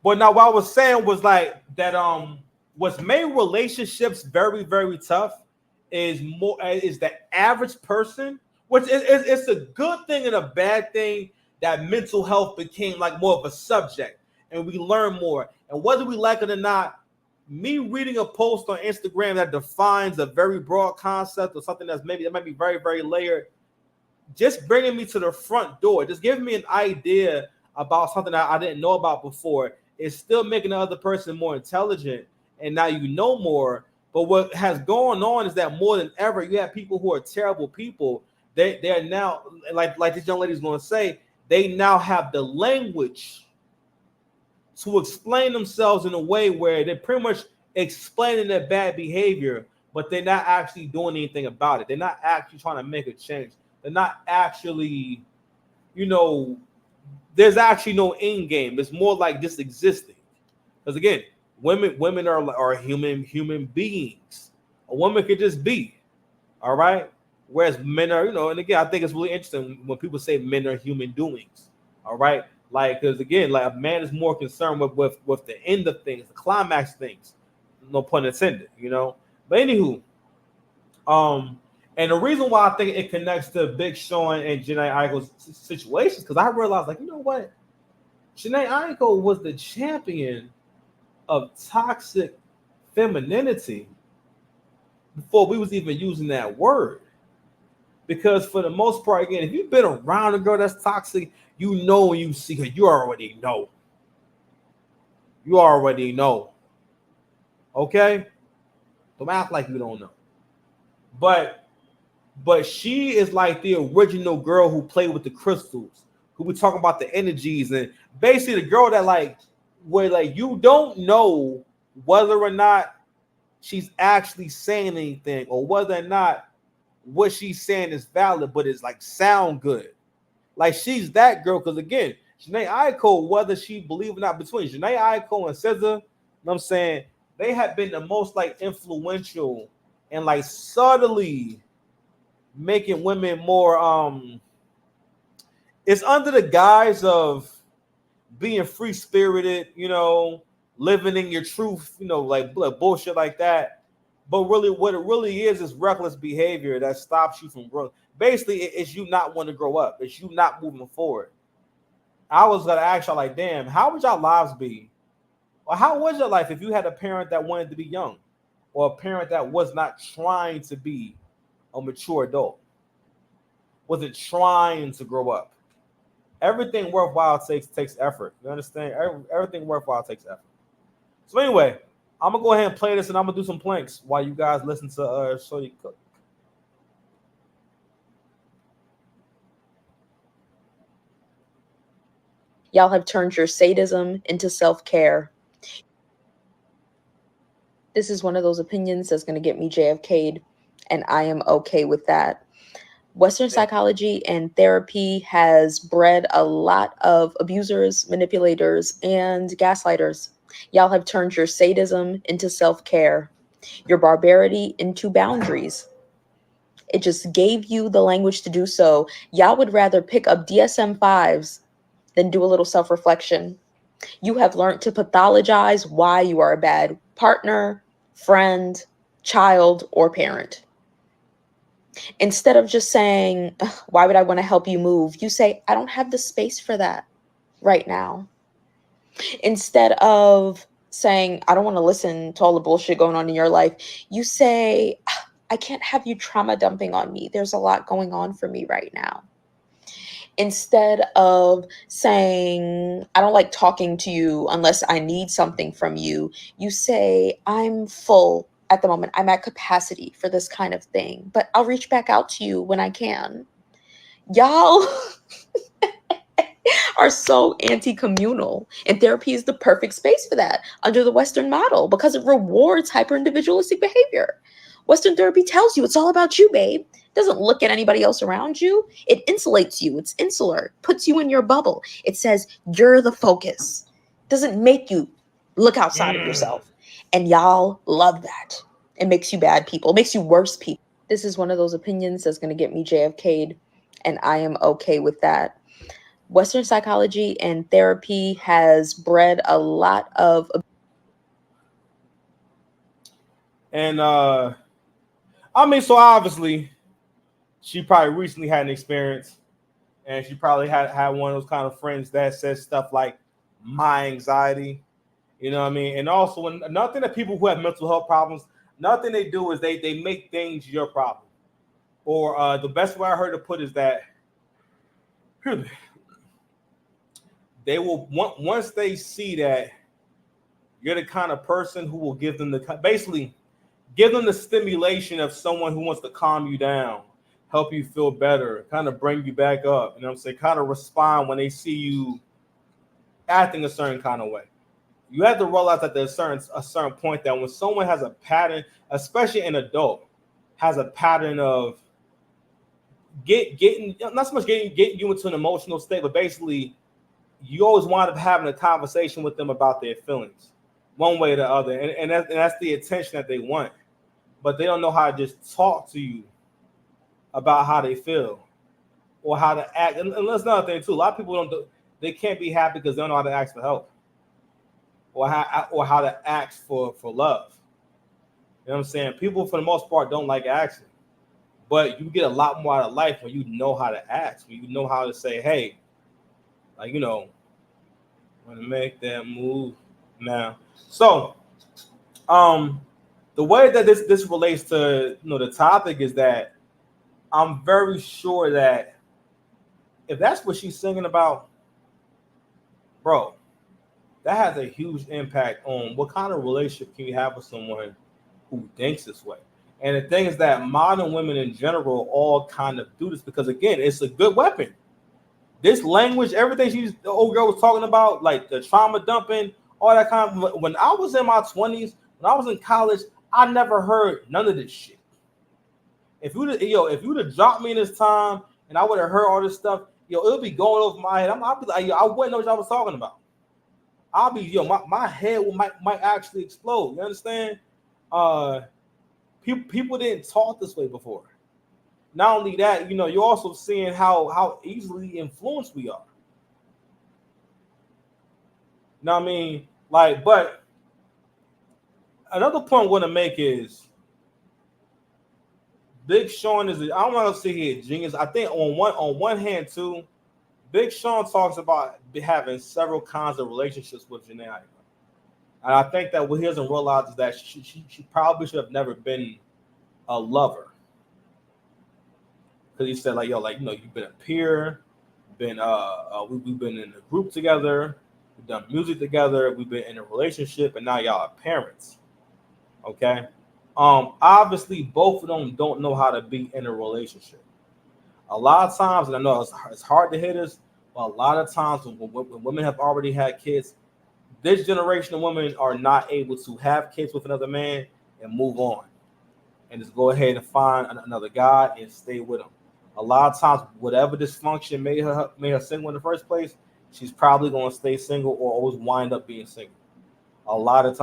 But now what I was saying was like that what's made relationships very, very tough is the average person, which it's a good thing and a bad thing that mental health became like more of a subject and we learn more. And whether we like it or not, me reading a post on Instagram that defines a very broad concept or something that might be very, very layered, just bringing me to the front door, just giving me an idea about something that I didn't know about before, is still making the other person more intelligent. And now you know more. But what has gone on is that more than ever, you have people who are terrible people. They're now, like this young lady is going to say, they now have the language to explain themselves in a way where they're pretty much explaining their bad behavior, but they're not actually doing anything about it. They're not actually trying to make a change. They're not actually, there's actually no end game. It's more like just existing. Because again, women are human beings. A woman could just be, all right. Whereas men are, and again, I think it's really interesting when people say men are human doings, all right. Like, because again, like a man is more concerned with the end of things, the climax things. No pun intended, But anywho, and the reason why I think it connects to Big Sean and Jhené Aiko's situations, because I realized, like, you know what? Jhené Aiko was the champion of toxic femininity before we was even using that word. Because for the most part, again, if you've been around a girl that's toxic, when you see her, you already know. You already know. Okay? Don't act like you don't know. But she is like the original girl who played with the crystals, who we talk about the energies, and basically the girl that where you don't know whether or not she's actually saying anything or whether or not what she's saying is valid, but it's like sound good. Like she's that girl, because again, Jhené Aiko, whether she believe or not, between Jhené Aiko and SZA, you know what I'm saying, they have been the most like influential and like subtly making women more it's under the guise of being free spirited, living in your truth, like bullshit like that. But really what it really is reckless behavior that stops you from growth. Basically, it's you not wanting to grow up. It's you not moving forward. I was gonna ask y'all, like, damn, how would y'all lives be? Or how was your life if you had a parent that wanted to be young, or a parent that was not trying to be a mature adult, wasn't trying to grow up? Everything worthwhile takes effort. You understand? Everything worthwhile takes effort. So anyway, I'm gonna go ahead and play this, and I'm gonna do some planks while you guys listen to Shorty cook. Y'all have turned your sadism into self-care. This is one of those opinions that's going to get me JFK'd, and I am okay with that. Western psychology and therapy has bred a lot of abusers, manipulators, and gaslighters. Y'all have turned your sadism into self-care, your barbarity into boundaries. It just gave you the language to do so. Y'all would rather pick up DSM-5s than do a little self-reflection. You have learned to pathologize why you are a bad partner, friend, child, or parent. Instead of just saying, why would I want to help you move? You say, I don't have the space for that right now. Instead of saying, I don't want to listen to all the bullshit going on in your life, you say, I can't have you trauma dumping on me. There's a lot going on for me right now. Instead of saying, I don't like talking to you unless I need something from you, you say, I'm full at the moment. I'm at capacity for this kind of thing, but I'll reach back out to you when I can. Y'all are so anti-communal, and therapy is the perfect space for that under the Western model because it rewards hyper-individualistic behavior. Western therapy tells you it's all about you, babe. It doesn't look at anybody else around you. It insulates you. It's insular, puts you in your bubble. It says you're the focus. It doesn't make you look outside of yourself. And y'all love that. It makes you bad people. It makes you worse people. This is one of those opinions that's going to get me JFK'd, and I am okay with that. Western psychology and therapy has bred a lot of. And I mean, so obviously she probably recently had an experience, and she probably had one of those kind of friends that says stuff like my anxiety. You know what I mean? And also, when nothing that people who have mental health problems, nothing they do is they make things your problem. Or the best way I heard it put is that they will once they see that you're the kind of person who will give them basically give them the stimulation of someone who wants to calm you down, help you feel better, kind of bring you back up. You know what I'm saying? Kind of respond when they see you acting a certain kind of way. You have to realize that there's a certain point that when someone has a pattern, especially an adult, has a pattern of getting not so much getting you into an emotional state, but basically you always wind up having a conversation with them about their feelings, one way or the other, and that's the attention that they want, but they don't know how to just talk to you about how they feel or how to act. And that's another thing too. A lot of people they can't be happy because they don't know how to ask for help or how to ask for love. You know what I'm saying? People for the most part don't like asking, but you get a lot more out of life when you know how to ask, when you know how to say, hey, like, want to make that move now. So, the way that this relates to the topic is that I'm very sure that if that's what she's singing about, bro, that has a huge impact on what kind of relationship can you have with someone who thinks this way. And the thing is that modern women in general all kind of do this because, again, it's a good weapon. This language, everything the old girl was talking about, like the trauma dumping, all that kind of. When I was in my 20s, when I was in college, I never heard none of this shit. If you would have dropped me in this time and I would have heard all this stuff, it'll be going over my head. I'll be like, I wouldn't know what I was talking about. I'll be, my head might actually explode. You understand? People didn't talk this way before. Not only that, you're also seeing how easily influenced we are. You know what I mean? Like, but another point I want to make is Big Sean I don't want to say he a genius. I think on one hand too, Big Sean talks about having several kinds of relationships with Jhené Aiko. And I think that what he doesn't realize is that she probably should have never been a lover. Because he said, like, you've been a peer, we've been in a group together, we've done music together, we've been in a relationship, and now y'all are parents. Okay. Obviously both of them don't know how to be in a relationship. A lot of times, and I know it's hard to hear this, but a lot of times when women have already had kids, this generation of women are not able to have kids with another man and move on and just go ahead and find another guy and stay with him. A lot of times, whatever dysfunction made her single in the first place, she's probably going to stay single or always wind up being single. A lot of times.